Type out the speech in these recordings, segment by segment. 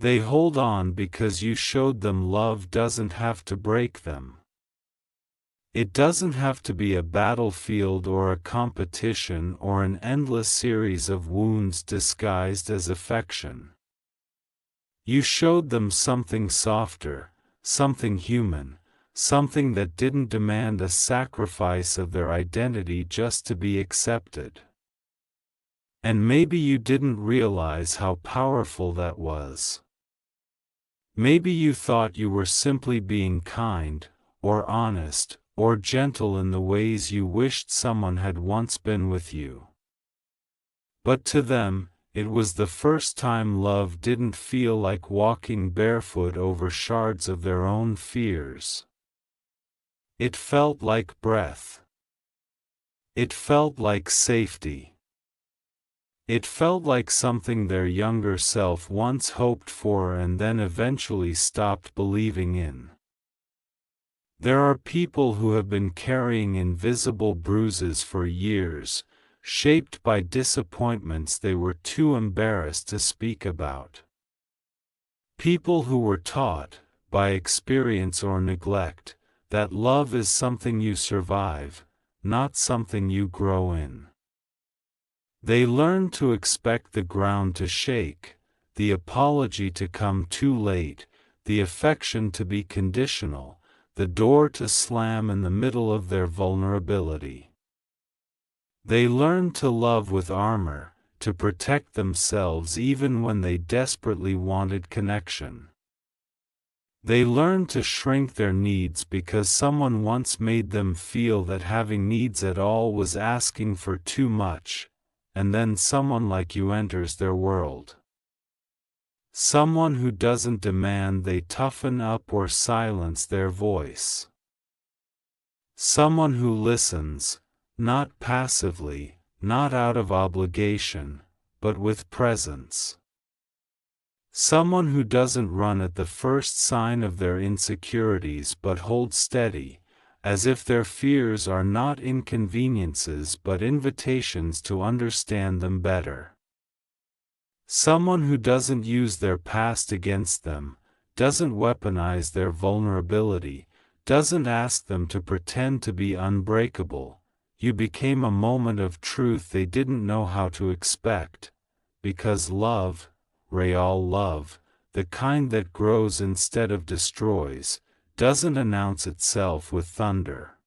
They hold on because you showed them love doesn't have to break them. It doesn't have to be a battlefield or a competition or an endless series of wounds disguised as affection. You showed them something softer, something human, something that didn't demand a sacrifice of their identity just to be accepted. And maybe you didn't realize how powerful that was. Maybe you thought you were simply being kind, or honest, or gentle in the ways you wished someone had once been with you. But to them, it was the first time love didn't feel like walking barefoot over shards of their own fears. It felt like breath. It felt like safety. It felt like something their younger self once hoped for and then eventually stopped believing in. There are people who have been carrying invisible bruises for years, shaped by disappointments they were too embarrassed to speak about. People who were taught, by experience or neglect, that love is something you survive, not something you grow in. They learn to expect the ground to shake, the apology to come too late, the affection to be conditional, the door to slam in the middle of their vulnerability. They learn to love with armor, to protect themselves even when they desperately wanted connection. They learn to shrink their needs because someone once made them feel that having needs at all was asking for too much. And then someone like you enters their world. Someone who doesn't demand they toughen up or silence their voice. Someone who listens, not passively, not out of obligation, but with presence. Someone who doesn't run at the first sign of their insecurities but holds steady, as if their fears are not inconveniences but invitations to understand them better. Someone who doesn't use their past against them, doesn't weaponize their vulnerability, doesn't ask them to pretend to be unbreakable. You became a moment of truth they didn't know how to expect, because love, real love, the kind that grows instead of destroys, doesn't announce itself with thunder.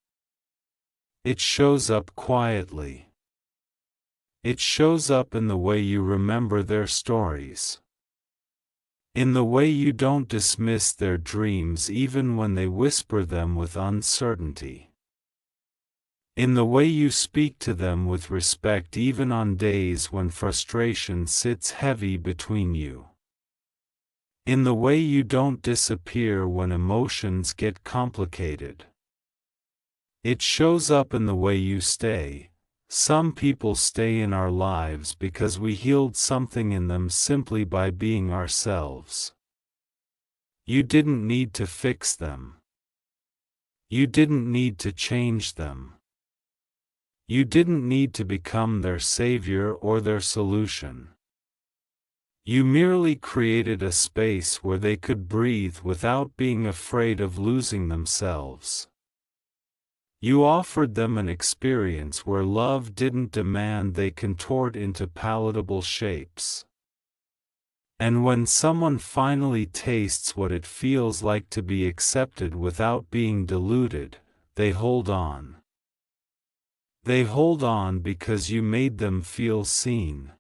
It shows up quietly. It shows up in the way you remember their stories. In the way you don't dismiss their dreams even when they whisper them with uncertainty. In the way you speak to them with respect even on days when frustration sits heavy between you. In the way you don't disappear when emotions get complicated. It shows up in the way you stay. Some people stay in our lives because we healed something in them simply by being ourselves. You didn't need to fix them. You didn't need to change them. You didn't need to become their savior or their solution. You merely created a space where they could breathe without being afraid of losing themselves. You offered them an experience where love didn't demand they contort into palatable shapes. And when someone finally tastes what it feels like to be accepted without being deluded, they hold on. They hold on because you made them feel seen.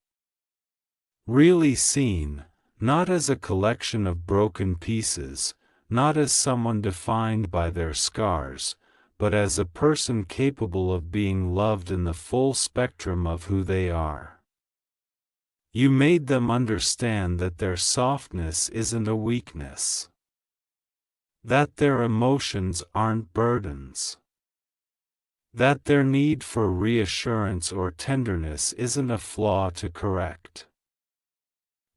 Really seen, not as a collection of broken pieces, not as someone defined by their scars, but as a person capable of being loved in the full spectrum of who they are. You made them understand that their softness isn't a weakness. That their emotions aren't burdens. That their need for reassurance or tenderness isn't a flaw to correct.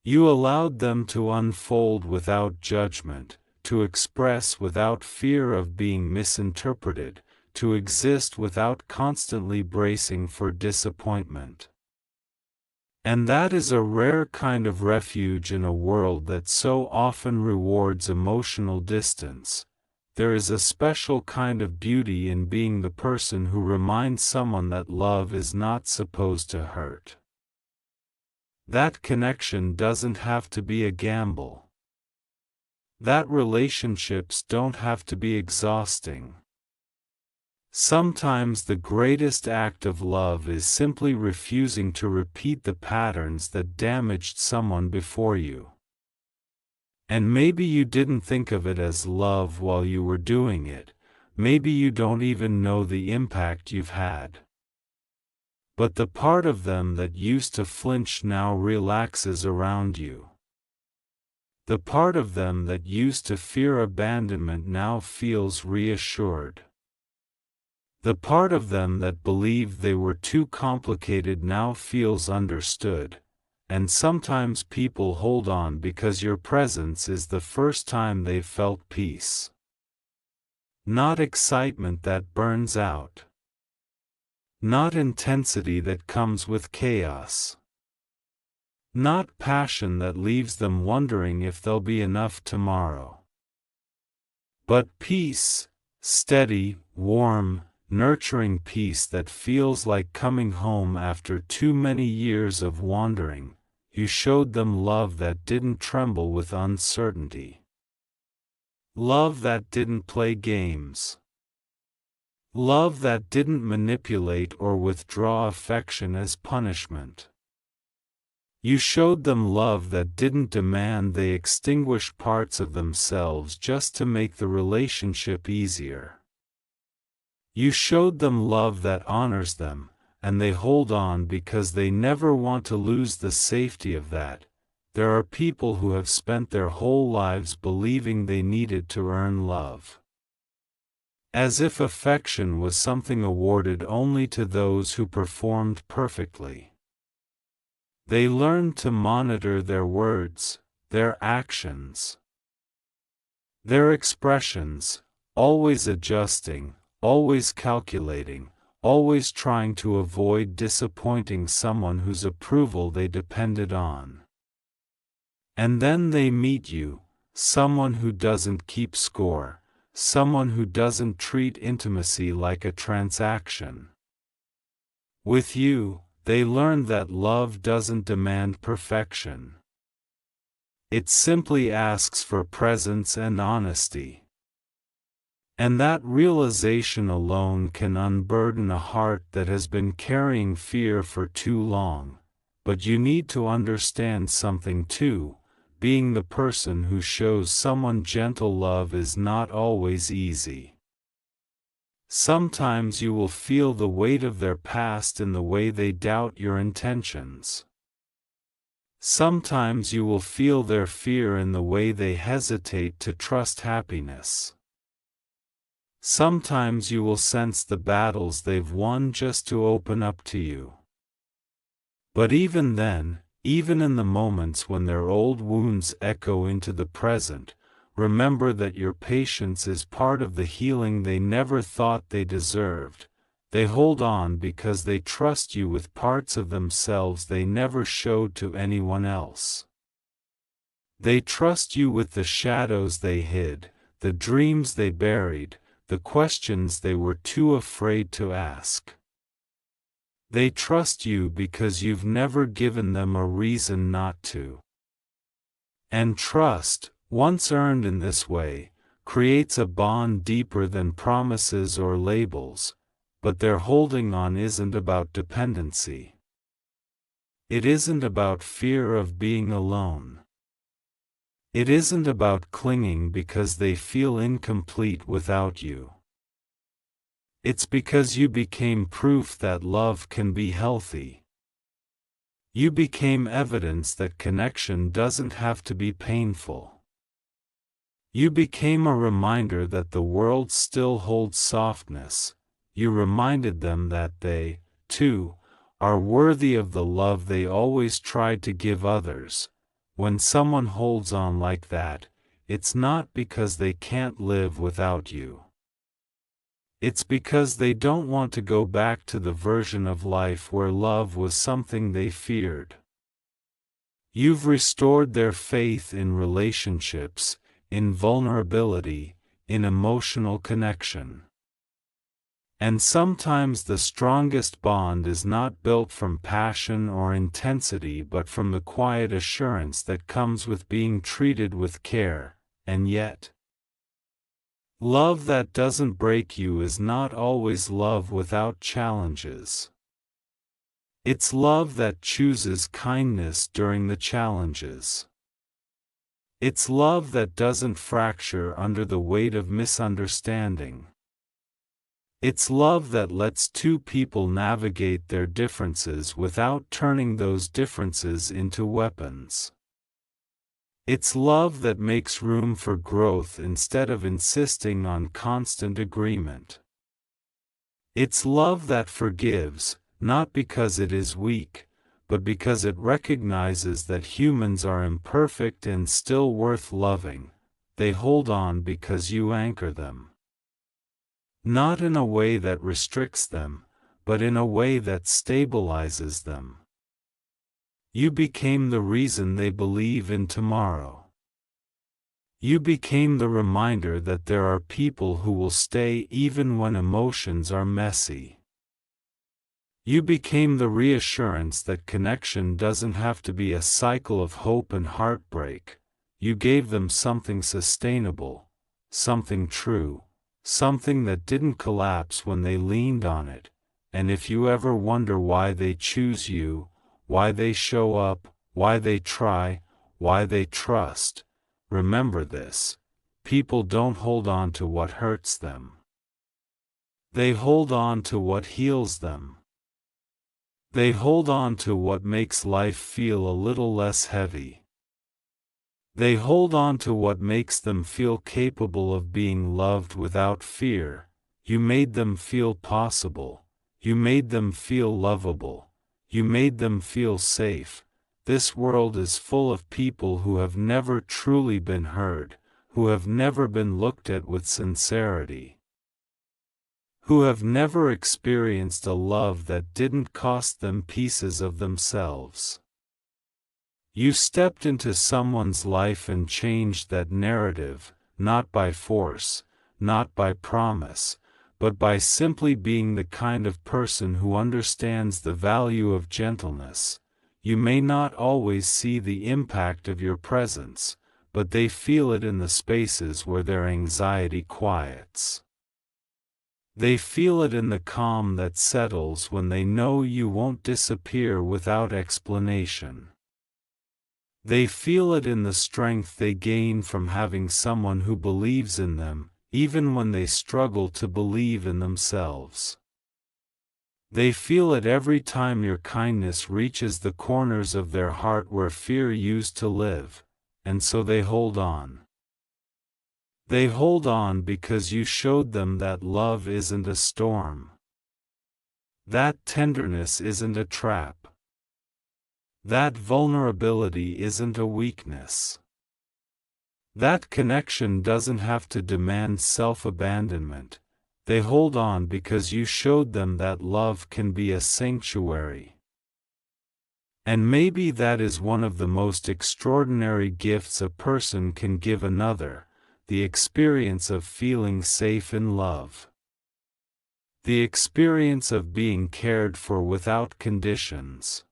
You allowed them to unfold without judgment, to express without fear of being misinterpreted, to exist without constantly bracing for disappointment. And that is a rare kind of refuge in a world that so often rewards emotional distance. There is a special kind of beauty in being the person who reminds someone that love is not supposed to hurt. That connection doesn't have to be a gamble. That relationships don't have to be exhausting. Sometimes the greatest act of love is simply refusing to repeat the patterns that damaged someone before you. And maybe you didn't think of it as love while you were doing it, maybe you don't even know the impact you've had. But the part of them that used to flinch now relaxes around you. The part of them that used to fear abandonment now feels reassured. The part of them that believed they were too complicated now feels understood, and sometimes people hold on because your presence is the first time they've felt peace. Not excitement that burns out. Not intensity that comes with chaos. Not passion that leaves them wondering if there'll be enough tomorrow. But peace, steady, warm, nurturing peace that feels like coming home after too many years of wandering. You showed them love that didn't tremble with uncertainty. Love that didn't play games. Love that didn't manipulate or withdraw affection as punishment. You showed them love that didn't demand they extinguish parts of themselves just to make the relationship easier. You showed them love that honors them, and they hold on because they never want to lose the safety of that. There are people who have spent their whole lives believing they needed to earn love. As if affection was something awarded only to those who performed perfectly. They learned to monitor their words, their actions, their expressions, always adjusting, always calculating, always trying to avoid disappointing someone whose approval they depended on. And then they meet you, someone who doesn't keep score, someone who doesn't treat intimacy like a transaction. With you, they learn that love doesn't demand perfection. It simply asks for presence and honesty. And that realization alone can unburden a heart that has been carrying fear for too long. But you need to understand something too. Being the person who shows someone gentle love is not always easy. Sometimes you will feel the weight of their past in the way they doubt your intentions. Sometimes you will feel their fear in the way they hesitate to trust happiness. Sometimes you will sense the battles they've won just to open up to you. But even then, even in the moments when their old wounds echo into the present, remember that your patience is part of the healing they never thought they deserved. They hold on because they trust you with parts of themselves they never showed to anyone else. They trust you with the shadows they hid, the dreams they buried, the questions they were too afraid to ask. They trust you because you've never given them a reason not to. And trust, once earned in this way, creates a bond deeper than promises or labels, but their holding on isn't about dependency. It isn't about fear of being alone. It isn't about clinging because they feel incomplete without you. It's because you became proof that love can be healthy. You became evidence that connection doesn't have to be painful. You became a reminder that the world still holds softness. You reminded them that they, too, are worthy of the love they always tried to give others. When someone holds on like that, it's not because they can't live without you. It's because they don't want to go back to the version of life where love was something they feared. You've restored their faith in relationships, in vulnerability, in emotional connection. And sometimes the strongest bond is not built from passion or intensity but from the quiet assurance that comes with being treated with care, and yet, love that doesn't break you is not always love without challenges. It's love that chooses kindness during the challenges. It's love that doesn't fracture under the weight of misunderstanding. It's love that lets two people navigate their differences without turning those differences into weapons. It's love that makes room for growth instead of insisting on constant agreement. It's love that forgives, not because it is weak, but because it recognizes that humans are imperfect and still worth loving. They hold on because you anchor them. Not in a way that restricts them, but in a way that stabilizes them. You became the reason they believe in tomorrow. You became the reminder that there are people who will stay even when emotions are messy. You became the reassurance that connection doesn't have to be a cycle of hope and heartbreak. You gave them something sustainable, something true, something that didn't collapse when they leaned on it. And if you ever wonder why they choose you, why they show up, why they try, why they trust, remember this: people don't hold on to what hurts them. They hold on to what heals them. They hold on to what makes life feel a little less heavy. They hold on to what makes them feel capable of being loved without fear. You made them feel possible. You made them feel lovable. You made them feel safe. This world is full of people who have never truly been heard, who have never been looked at with sincerity, who have never experienced a love that didn't cost them pieces of themselves. You stepped into someone's life and changed that narrative, not by force, not by promise, but by simply being the kind of person who understands the value of gentleness. You may not always see the impact of your presence, but they feel it in the spaces where their anxiety quiets. They feel it in the calm that settles when they know you won't disappear without explanation. They feel it in the strength they gain from having someone who believes in them, even when they struggle to believe in themselves. They feel it every time your kindness reaches the corners of their heart where fear used to live, and so they hold on. They hold on because you showed them that love isn't a storm. That tenderness isn't a trap. That vulnerability isn't a weakness. That connection doesn't have to demand self-abandonment. They hold on because you showed them that love can be a sanctuary. And maybe that is one of the most extraordinary gifts a person can give another: the experience of feeling safe in love. The experience of being cared for without conditions.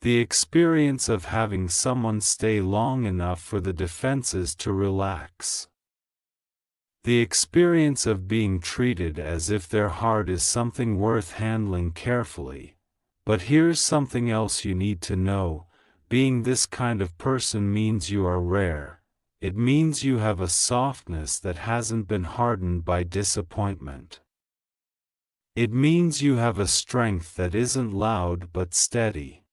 The experience of having someone stay long enough for the defenses to relax. The experience of being treated as if their heart is something worth handling carefully. But here's something else you need to know: being this kind of person means you are rare. It means you have a softness that hasn't been hardened by disappointment. It means you have a strength that isn't loud but steady.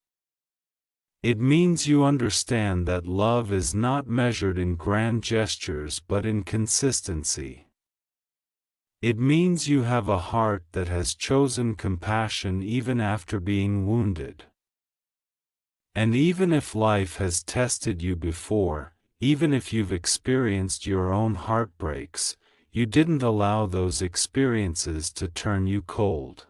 It means you understand that love is not measured in grand gestures but in consistency. It means you have a heart that has chosen compassion even after being wounded. And even if life has tested you before, even if you've experienced your own heartbreaks, you didn't allow those experiences to turn you cold.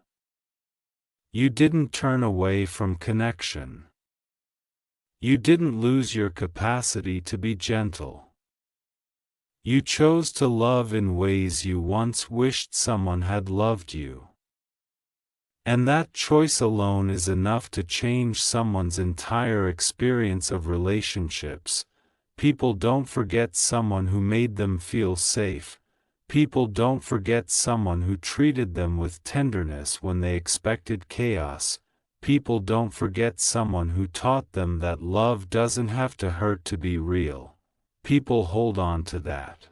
You didn't turn away from connection. You didn't lose your capacity to be gentle. You chose to love in ways you once wished someone had loved you. And that choice alone is enough to change someone's entire experience of relationships. People don't forget someone who made them feel safe. People don't forget someone who treated them with tenderness when they expected chaos. People don't forget someone who taught them that love doesn't have to hurt to be real. People hold on to that.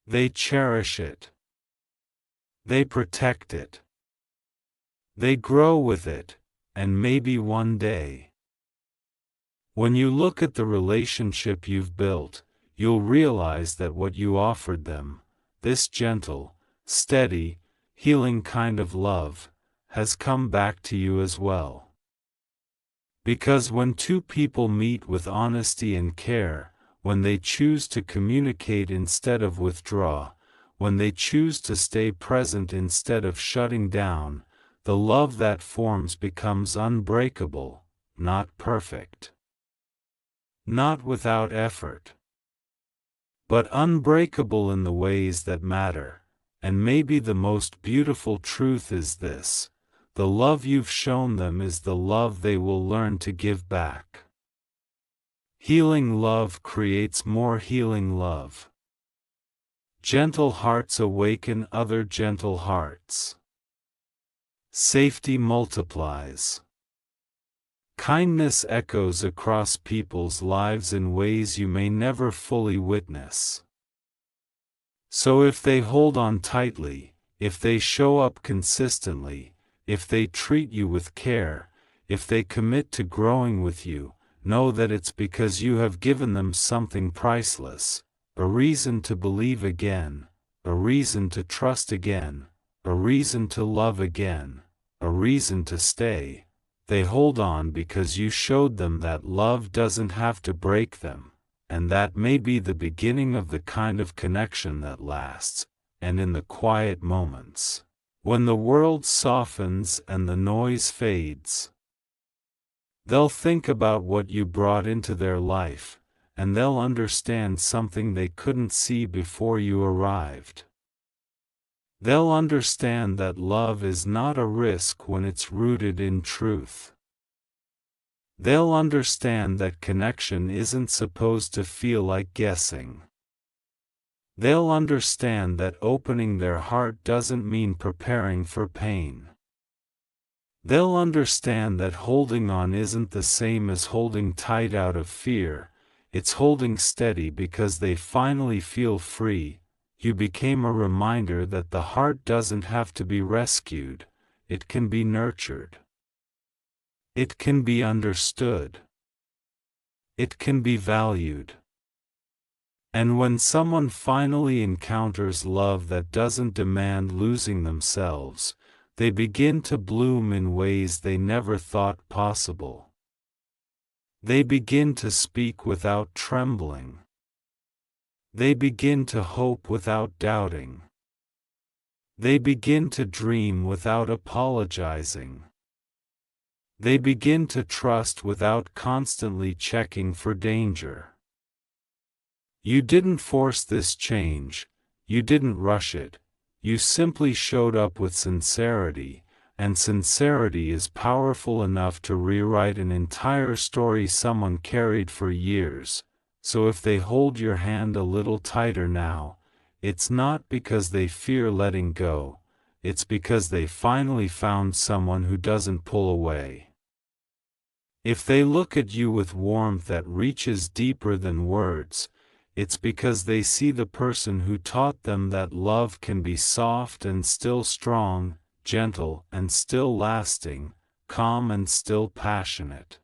They cherish it. They protect it. They grow with it, and maybe one day, when you look at the relationship you've built, you'll realize that what you offered them, this gentle, steady, healing kind of love, has come back to you as well. Because when two people meet with honesty and care, when they choose to communicate instead of withdraw, when they choose to stay present instead of shutting down, the love that forms becomes unbreakable, not perfect. Not without effort, but unbreakable in the ways that matter. And maybe the most beautiful truth is this: the love you've shown them is the love they will learn to give back. Healing love creates more healing love. Gentle hearts awaken other gentle hearts. Safety multiplies. Kindness echoes across people's lives in ways you may never fully witness. So if they hold on tightly, if they show up consistently, if they treat you with care, if they commit to growing with you, know that it's because you have given them something priceless, a reason to believe again, a reason to trust again, a reason to love again, a reason to stay. They hold on because you showed them that love doesn't have to break them, and that may be the beginning of the kind of connection that lasts. And in the quiet moments, when the world softens and the noise fades, they'll think about what you brought into their life, and they'll understand something they couldn't see before you arrived. They'll understand that love is not a risk when it's rooted in truth. They'll understand that connection isn't supposed to feel like guessing. They'll understand that opening their heart doesn't mean preparing for pain. They'll understand that holding on isn't the same as holding tight out of fear. It's holding steady because they finally feel free. You became a reminder that the heart doesn't have to be rescued, it can be nurtured. It can be understood. It can be valued. And when someone finally encounters love that doesn't demand losing themselves, they begin to bloom in ways they never thought possible. They begin to speak without trembling. They begin to hope without doubting. They begin to dream without apologizing. They begin to trust without constantly checking for danger. You didn't force this change, you didn't rush it, you simply showed up with sincerity, and sincerity is powerful enough to rewrite an entire story someone carried for years. So if they hold your hand a little tighter now, it's not because they fear letting go, it's because they finally found someone who doesn't pull away. If they look at you with warmth that reaches deeper than words, it's because they see the person who taught them that love can be soft and still strong, gentle and still lasting, calm and still passionate.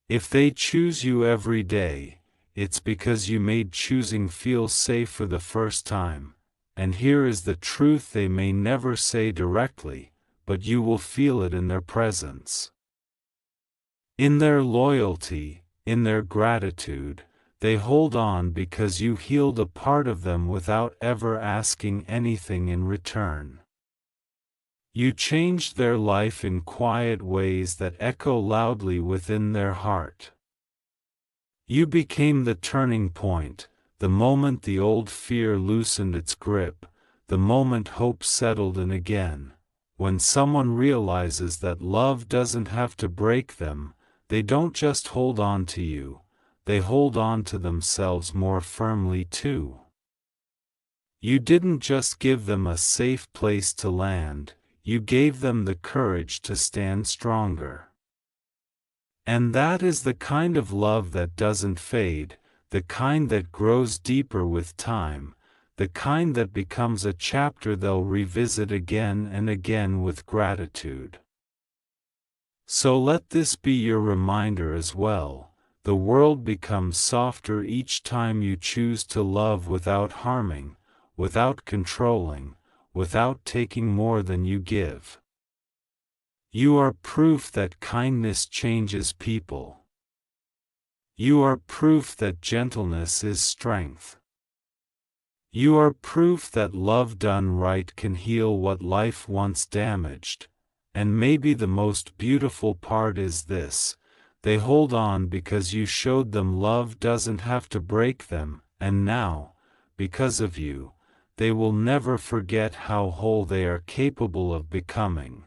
If they choose you every day, it's because you made choosing feel safe for the first time. And here is the truth they may never say directly, but you will feel it in their presence. In their loyalty, in their gratitude, they hold on because you healed a part of them without ever asking anything in return. You changed their life in quiet ways that echo loudly within their heart. You became the turning point, the moment the old fear loosened its grip, the moment hope settled in again. When someone realizes that love doesn't have to break them, they don't just hold on to you, they hold on to themselves more firmly too. You didn't just give them a safe place to land, you gave them the courage to stand stronger. And that is the kind of love that doesn't fade, the kind that grows deeper with time, the kind that becomes a chapter they'll revisit again and again with gratitude. So let this be your reminder as well. The world becomes softer each time you choose to love without harming, without controlling, without taking more than you give. You are proof that kindness changes people. You are proof that gentleness is strength. You are proof that love done right can heal what life once damaged. And maybe the most beautiful part is this: they hold on because you showed them love doesn't have to break them, and now, because of you, they will never forget how whole they are capable of becoming.